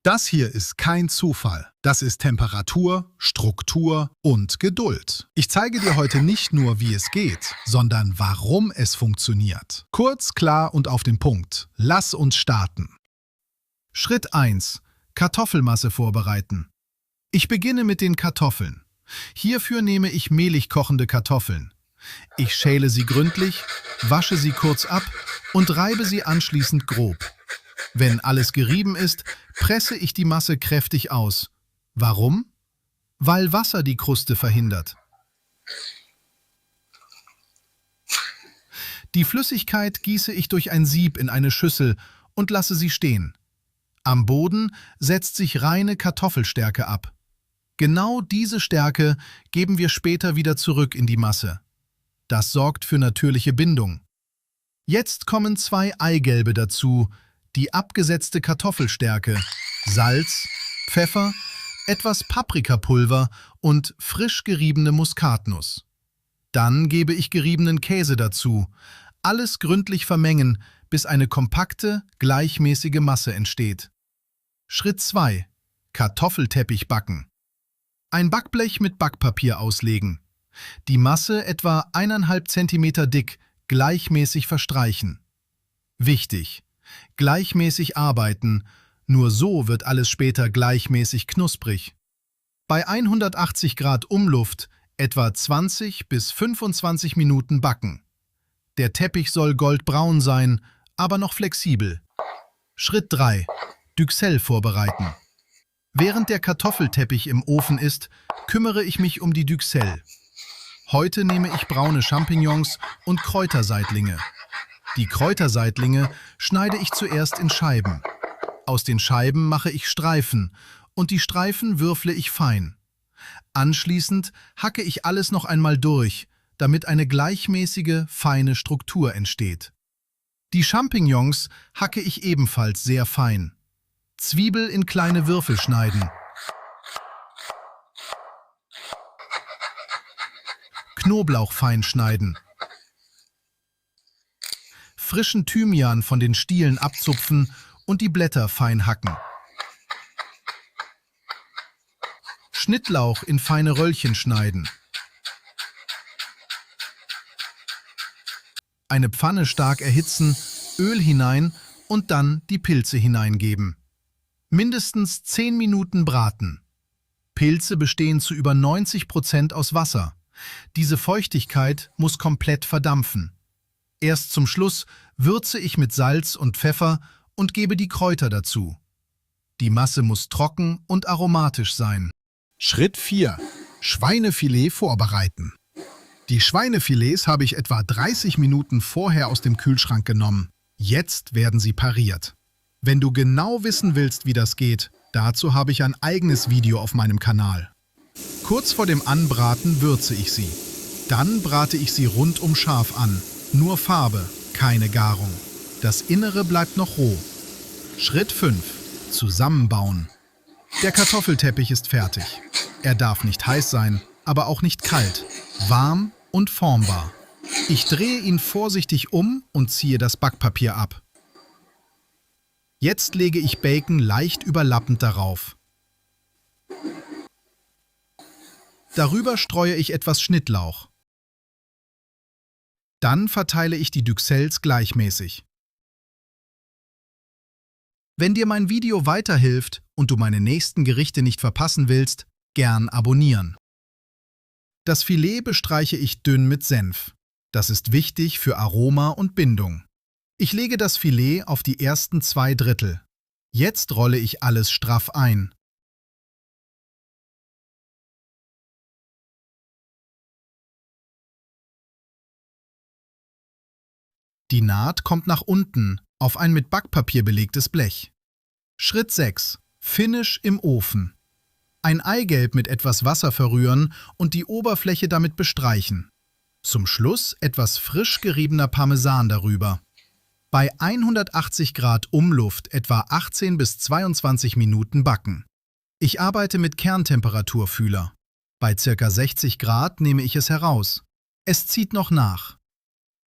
Das hier ist kein Zufall. Das ist Temperatur, Struktur und Geduld. Ich zeige dir heute nicht nur, wie es geht, sondern warum es funktioniert. Kurz, klar und auf den Punkt. Lass uns starten. Schritt 1. Kartoffelmasse vorbereiten. Ich beginne mit den Kartoffeln. Hierfür nehme ich mehlig kochende Kartoffeln. Ich schäle sie gründlich, wasche sie kurz ab und reibe sie anschließend grob. Wenn alles gerieben ist, presse ich die Masse kräftig aus. Warum? Weil Wasser die Kruste verhindert. Die Flüssigkeit gieße ich durch ein Sieb in eine Schüssel und lasse sie stehen. Am Boden setzt sich reine Kartoffelstärke ab. Genau diese Stärke geben wir später wieder zurück in die Masse. Das sorgt für natürliche Bindung. Jetzt kommen 2 Eigelbe dazu, die abgesetzte Kartoffelstärke, Salz, Pfeffer, etwas Paprikapulver und frisch geriebene Muskatnuss. Dann gebe ich geriebenen Käse dazu, alles gründlich vermengen, bis eine kompakte, gleichmäßige Masse entsteht. Schritt 2. Kartoffelteppich backen. Ein Backblech mit Backpapier auslegen. Die Masse etwa 1,5 cm dick, gleichmäßig verstreichen. Wichtig: gleichmäßig arbeiten, nur so wird alles später gleichmäßig knusprig. Bei 180 Grad Umluft etwa 20 bis 25 Minuten backen. Der Teppich soll goldbraun sein, aber noch flexibel. Schritt 3. Duxelles vorbereiten. Während der Kartoffelteppich im Ofen ist, kümmere ich mich um die Duxelles. Heute nehme ich braune Champignons und Kräuterseitlinge. Die Kräuterseitlinge schneide ich zuerst in Scheiben. Aus den Scheiben mache ich Streifen und die Streifen würfle ich fein. Anschließend hacke ich alles noch einmal durch, damit eine gleichmäßige, feine Struktur entsteht. Die Champignons hacke ich ebenfalls sehr fein. Zwiebel in kleine Würfel schneiden. Knoblauch fein schneiden. Frischen Thymian von den Stielen abzupfen und die Blätter fein hacken. Schnittlauch in feine Röllchen schneiden. Eine Pfanne stark erhitzen, Öl hinein und dann die Pilze hineingeben. Mindestens 10 Minuten braten. Pilze bestehen zu über 90% aus Wasser. Diese Feuchtigkeit muss komplett verdampfen. Erst zum Schluss würze ich mit Salz und Pfeffer und gebe die Kräuter dazu. Die Masse muss trocken und aromatisch sein. Schritt 4. Schweinefilet vorbereiten. Die Schweinefilets habe ich etwa 30 Minuten vorher aus dem Kühlschrank genommen. Jetzt werden sie pariert. Wenn du genau wissen willst, wie das geht, dazu habe ich ein eigenes Video auf meinem Kanal. Kurz vor dem Anbraten würze ich sie. Dann brate ich sie rundum scharf an. Nur Farbe, keine Garung. Das Innere bleibt noch roh. Schritt 5. Zusammenbauen. Der Kartoffelteppich ist fertig. Er darf nicht heiß sein, aber auch nicht kalt. Warm und formbar. Ich drehe ihn vorsichtig um und ziehe das Backpapier ab. Jetzt lege ich Bacon leicht überlappend darauf. Darüber streue ich etwas Schnittlauch. Dann verteile ich die Duxelles gleichmäßig. Wenn dir mein Video weiterhilft und du meine nächsten Gerichte nicht verpassen willst, gern abonnieren. Das Filet bestreiche ich dünn mit Senf. Das ist wichtig für Aroma und Bindung. Ich lege das Filet auf die ersten 2/3. Jetzt rolle ich alles straff ein. Die Naht kommt nach unten auf ein mit Backpapier belegtes Blech. Schritt 6. Finish im Ofen. Ein Eigelb mit etwas Wasser verrühren und die Oberfläche damit bestreichen. Zum Schluss etwas frisch geriebener Parmesan darüber. Bei 180 Grad Umluft etwa 18 bis 22 Minuten backen. Ich arbeite mit Kerntemperaturfühler. Bei ca. 60 Grad nehme ich es heraus. Es zieht noch nach.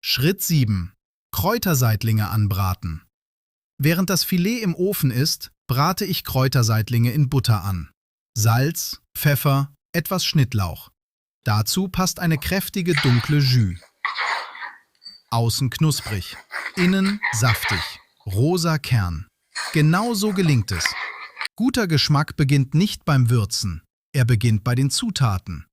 Schritt 7. Kräuterseitlinge anbraten. Während das Filet im Ofen ist, brate ich Kräuterseitlinge in Butter an. Salz, Pfeffer, etwas Schnittlauch. Dazu passt eine kräftige dunkle Jus. Außen knusprig, innen saftig, rosa Kern. Genau so gelingt es. Guter Geschmack beginnt nicht beim Würzen, er beginnt bei den Zutaten.